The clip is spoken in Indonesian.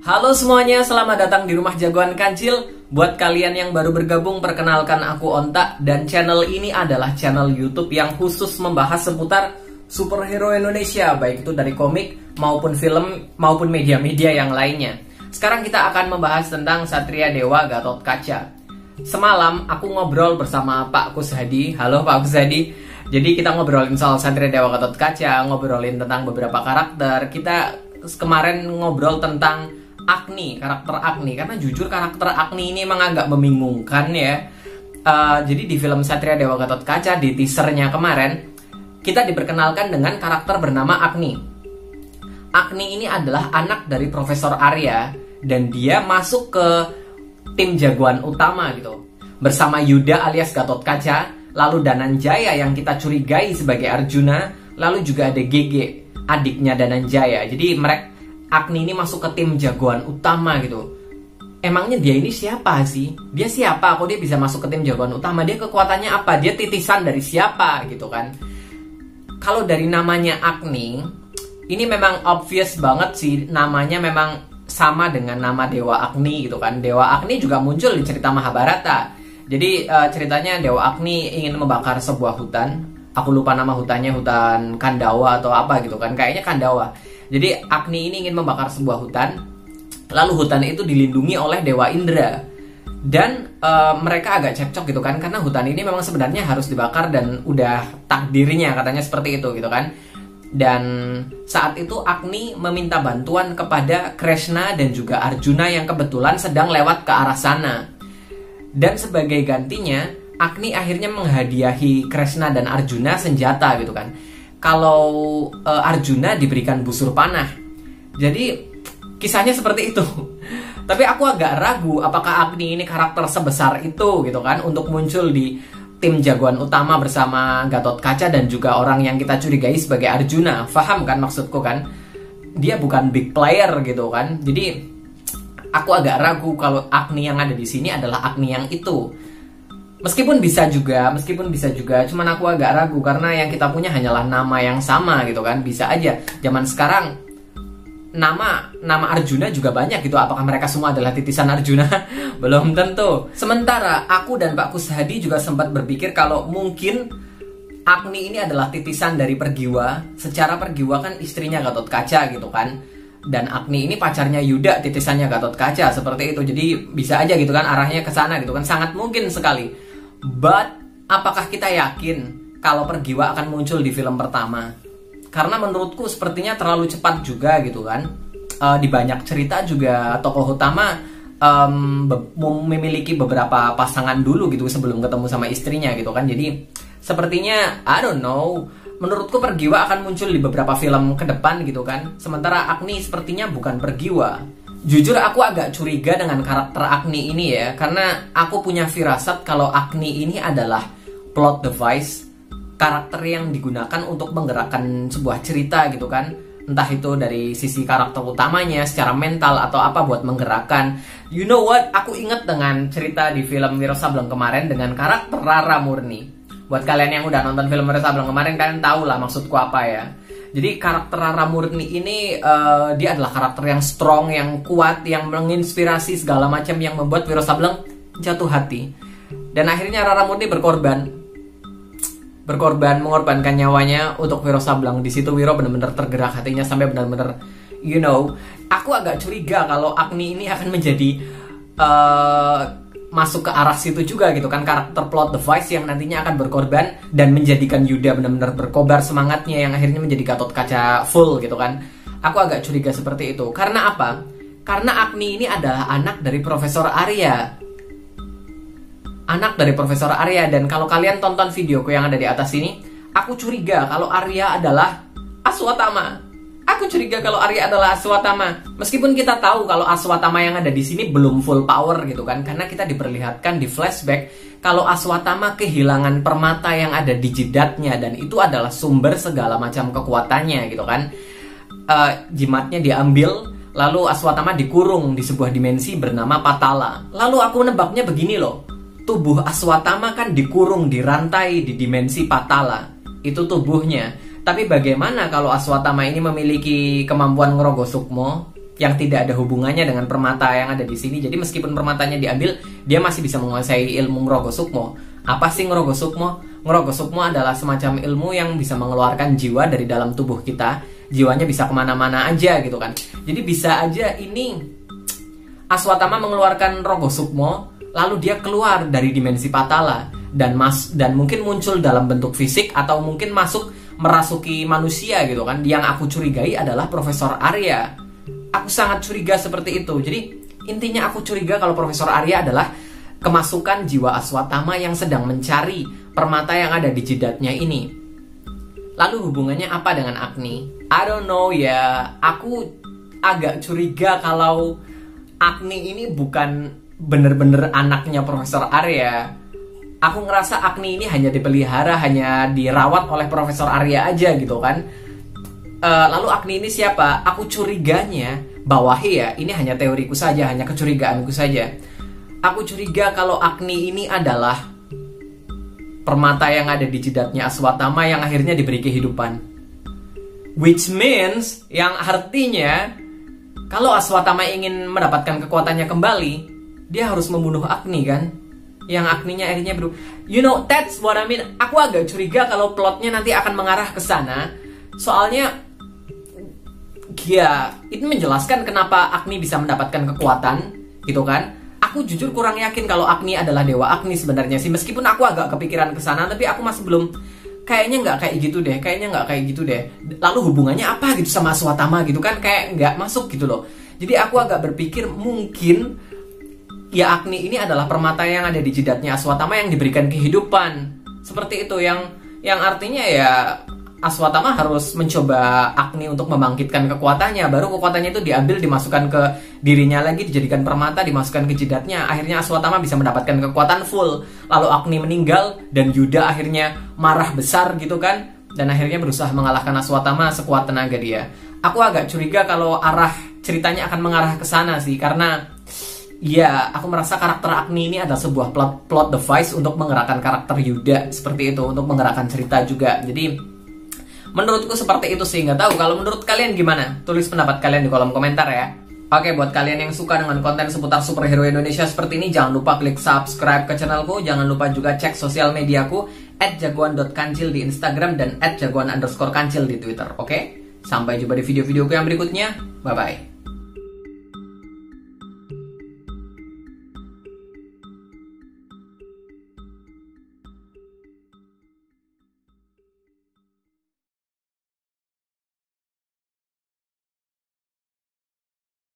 Halo semuanya, selamat datang di Rumah Jagoan Kancil. Buat kalian yang baru bergabung, perkenalkan aku Onta. Dan channel ini adalah channel YouTube yang khusus membahas seputar superhero Indonesia, baik itu dari komik, maupun film, maupun media-media yang lainnya. Sekarang kita akan membahas tentang Satria Dewa Gatotkaca. Semalam aku ngobrol bersama Pak Kushadi. Halo Pak Kushadi. Jadi kita ngobrolin soal Satria Dewa Gatotkaca, ngobrolin tentang beberapa karakter. Kita kemarin ngobrol tentang Agni, karakter Agni, karena jujur karakter Agni ini emang agak membingungkan ya. Jadi di film Satria Dewa Gatotkaca, di teasernya kemarin, kita diperkenalkan dengan karakter bernama Agni. Agni ini adalah anak dari Profesor Arya, dan dia masuk ke tim jagoan utama gitu, bersama Yuda alias Gatotkaca, lalu Dananjaya yang kita curigai sebagai Arjuna, lalu juga ada Gege, adiknya Dananjaya. Jadi Agni ini masuk ke tim jagoan utama gitu. Emangnya dia ini siapa sih? Dia siapa? Kok dia bisa masuk ke tim jagoan utama? Dia kekuatannya apa? Dia titisan dari siapa gitu kan? Kalau dari namanya Agni, ini memang obvious banget sih, namanya memang sama dengan nama Dewa Agni gitu kan. Dewa Agni juga muncul di cerita Mahabharata. Jadi ceritanya Dewa Agni ingin membakar sebuah hutan. Aku lupa nama hutannya, hutan Kandawa atau apa gitu kan. Kayaknya Kandawa. Jadi Agni ini ingin membakar sebuah hutan, lalu hutan itu dilindungi oleh Dewa Indra. Dan mereka agak cekcok gitu kan, karena hutan ini memang sebenarnya harus dibakar dan udah takdirnya katanya seperti itu gitu kan. Dan saat itu Agni meminta bantuan kepada Krishna dan juga Arjuna yang kebetulan sedang lewat ke arah sana. Dan sebagai gantinya, Agni akhirnya menghadiahi Krishna dan Arjuna senjata gitu kan. Kalau Arjuna diberikan busur panah. Jadi kisahnya seperti itu. Tapi aku agak ragu apakah Agni ini karakter sebesar itu gitu kan, untuk muncul di tim jagoan utama bersama Gatotkaca dan juga orang yang kita curigai sebagai Arjuna. Paham kan maksudku kan? Dia bukan big player gitu kan. Jadi aku agak ragu kalau Agni yang ada di sini adalah Agni yang itu. Meskipun bisa juga, cuman aku agak ragu karena yang kita punya hanyalah nama yang sama gitu kan. Bisa aja zaman sekarang nama Arjuna juga banyak gitu. Apakah mereka semua adalah titisan Arjuna? Belum tentu. Sementara aku dan Pak Kushadi juga sempat berpikir kalau mungkin Agni ini adalah titisan dari Pergiwa. Secara Pergiwa kan istrinya Gatotkaca gitu kan. Dan Agni ini pacarnya Yuda, titisannya Gatotkaca, seperti itu. Jadi bisa aja gitu kan arahnya ke sana gitu kan. Sangat mungkin sekali. But apakah kita yakin kalau Pergiwa akan muncul di film pertama? Karena menurutku sepertinya terlalu cepat juga gitu kan. Di banyak cerita juga tokoh utama memiliki beberapa pasangan dulu gitu sebelum ketemu sama istrinya gitu kan. Jadi sepertinya I don't know, menurutku Pergiwa akan muncul di beberapa film ke depan gitu kan. Sementara Agni sepertinya bukan Pergiwa. Jujur aku agak curiga dengan karakter Agni ini ya, karena aku punya firasat kalau Agni ini adalah plot device, karakter yang digunakan untuk menggerakkan sebuah cerita gitu kan. Entah itu dari sisi karakter utamanya, secara mental atau apa buat menggerakkan. You know what? Aku inget dengan cerita di film Wiro Sableng kemarin dengan karakter Rara Murni. Buat kalian yang udah nonton film Wiro Sableng kemarin, kalian tahu lah maksudku apa ya. Jadi karakter Rara Murni ini dia adalah karakter yang strong, yang kuat, yang menginspirasi segala macam, yang membuat Wiro Sableng jatuh hati. Dan akhirnya Rara Murni mengorbankan nyawanya untuk Wiro Sableng. Di situ Wiro benar-benar tergerak hatinya sampai benar-benar, you know, aku agak curiga kalau Agni ini akan menjadi masuk ke arah situ juga gitu kan, karakter plot device yang nantinya akan berkorban dan menjadikan Yuda benar-benar berkobar semangatnya yang akhirnya menjadi Gatotkaca full gitu kan. Aku agak curiga seperti itu. Karena apa? Karena Agni ini adalah anak dari Profesor Arya. Anak dari Profesor Arya. Dan kalau kalian tonton videoku yang ada di atas ini, aku curiga kalau Arya adalah Aswatama. Aku curiga kalau Arya adalah Aswatama. Meskipun kita tahu kalau Aswatama yang ada di sini belum full power gitu kan, karena kita diperlihatkan di flashback kalau Aswatama kehilangan permata yang ada di jidatnya, dan itu adalah sumber segala macam kekuatannya gitu kan. Jimatnya diambil, lalu Aswatama dikurung di sebuah dimensi bernama Patala. Lalu aku nebaknya begini loh, tubuh Aswatama kan dikurung di rantai di dimensi Patala. Itu tubuhnya. Tapi bagaimana kalau Aswatama ini memiliki kemampuan Ngrogo Sukmo? yang tidak ada hubungannya dengan permata yang ada di sini. Jadi meskipun permatanya diambil, dia masih bisa menguasai ilmu Ngrogo Sukmo. Apa sih Ngrogo Sukmo? Ngrogo Sukmo adalah semacam ilmu yang bisa mengeluarkan jiwa dari dalam tubuh kita. Jiwanya bisa kemana-mana aja gitu kan. Jadi bisa aja ini Aswatama mengeluarkan Rogo Sukmo, lalu dia keluar dari dimensi Patala dan mungkin muncul dalam bentuk fisik atau mungkin merasuki manusia gitu kan. Yang aku curigai adalah Profesor Arya. Aku sangat curiga seperti itu. Jadi intinya aku curiga kalau Profesor Arya adalah kemasukan jiwa Aswatama yang sedang mencari permata yang ada di jidatnya ini. Lalu hubungannya apa dengan Agni? I don't know ya. Aku agak curiga kalau Agni ini bukan bener-bener anaknya Profesor Arya. Aku ngerasa Agni ini hanya dipelihara, hanya dirawat oleh Profesor Arya aja gitu kan. Lalu Agni ini siapa? Aku curiganya, bawahi ya, ini hanya teoriku saja, hanya kecurigaanku saja. Aku curiga kalau Agni ini adalah permata yang ada di jidatnya Aswatama yang akhirnya diberi kehidupan. Which means, yang artinya, kalau Aswatama ingin mendapatkan kekuatannya kembali, dia harus membunuh Agni kan? Yang Agninya akhirnya you know, that's what I mean. Aku agak curiga kalau plotnya nanti akan mengarah ke sana. Soalnya ya, itu menjelaskan kenapa Agni bisa mendapatkan kekuatan, gitu kan? Aku jujur kurang yakin kalau Agni adalah Dewa Agni sebenarnya sih. Meskipun aku agak kepikiran ke sana, tapi aku masih belum, kayaknya nggak kayak gitu deh. Lalu hubungannya apa gitu sama Aswatama gitu kan? Kayak nggak masuk gitu loh. Jadi aku agak berpikir mungkin ya Agni ini adalah permata yang ada di jidatnya Aswatama yang diberikan kehidupan. Seperti itu, yang artinya ya Aswatama harus mencoba Agni untuk membangkitkan kekuatannya. Baru kekuatannya itu diambil, dimasukkan ke dirinya lagi, dijadikan permata, dimasukkan ke jidatnya. Akhirnya Aswatama bisa mendapatkan kekuatan full. Lalu Agni meninggal dan Yuda akhirnya marah besar gitu kan. Dan akhirnya berusaha mengalahkan Aswatama sekuat tenaga dia. Aku agak curiga kalau arah ceritanya akan mengarah ke sana sih. Karena ya, aku merasa karakter Agni ini adalah sebuah plot device untuk menggerakkan karakter Yuda. Seperti itu, untuk menggerakkan cerita juga. Jadi menurutku seperti itu sih, nggak tahu kalau menurut kalian gimana? Tulis pendapat kalian di kolom komentar ya. Oke, buat kalian yang suka dengan konten seputar superhero Indonesia seperti ini, jangan lupa klik subscribe ke channelku. Jangan lupa juga cek sosial mediaku @jagoan.kancil di Instagram dan @jagoan_kancil di Twitter. Oke, sampai jumpa di video-videoku yang berikutnya. Bye-bye.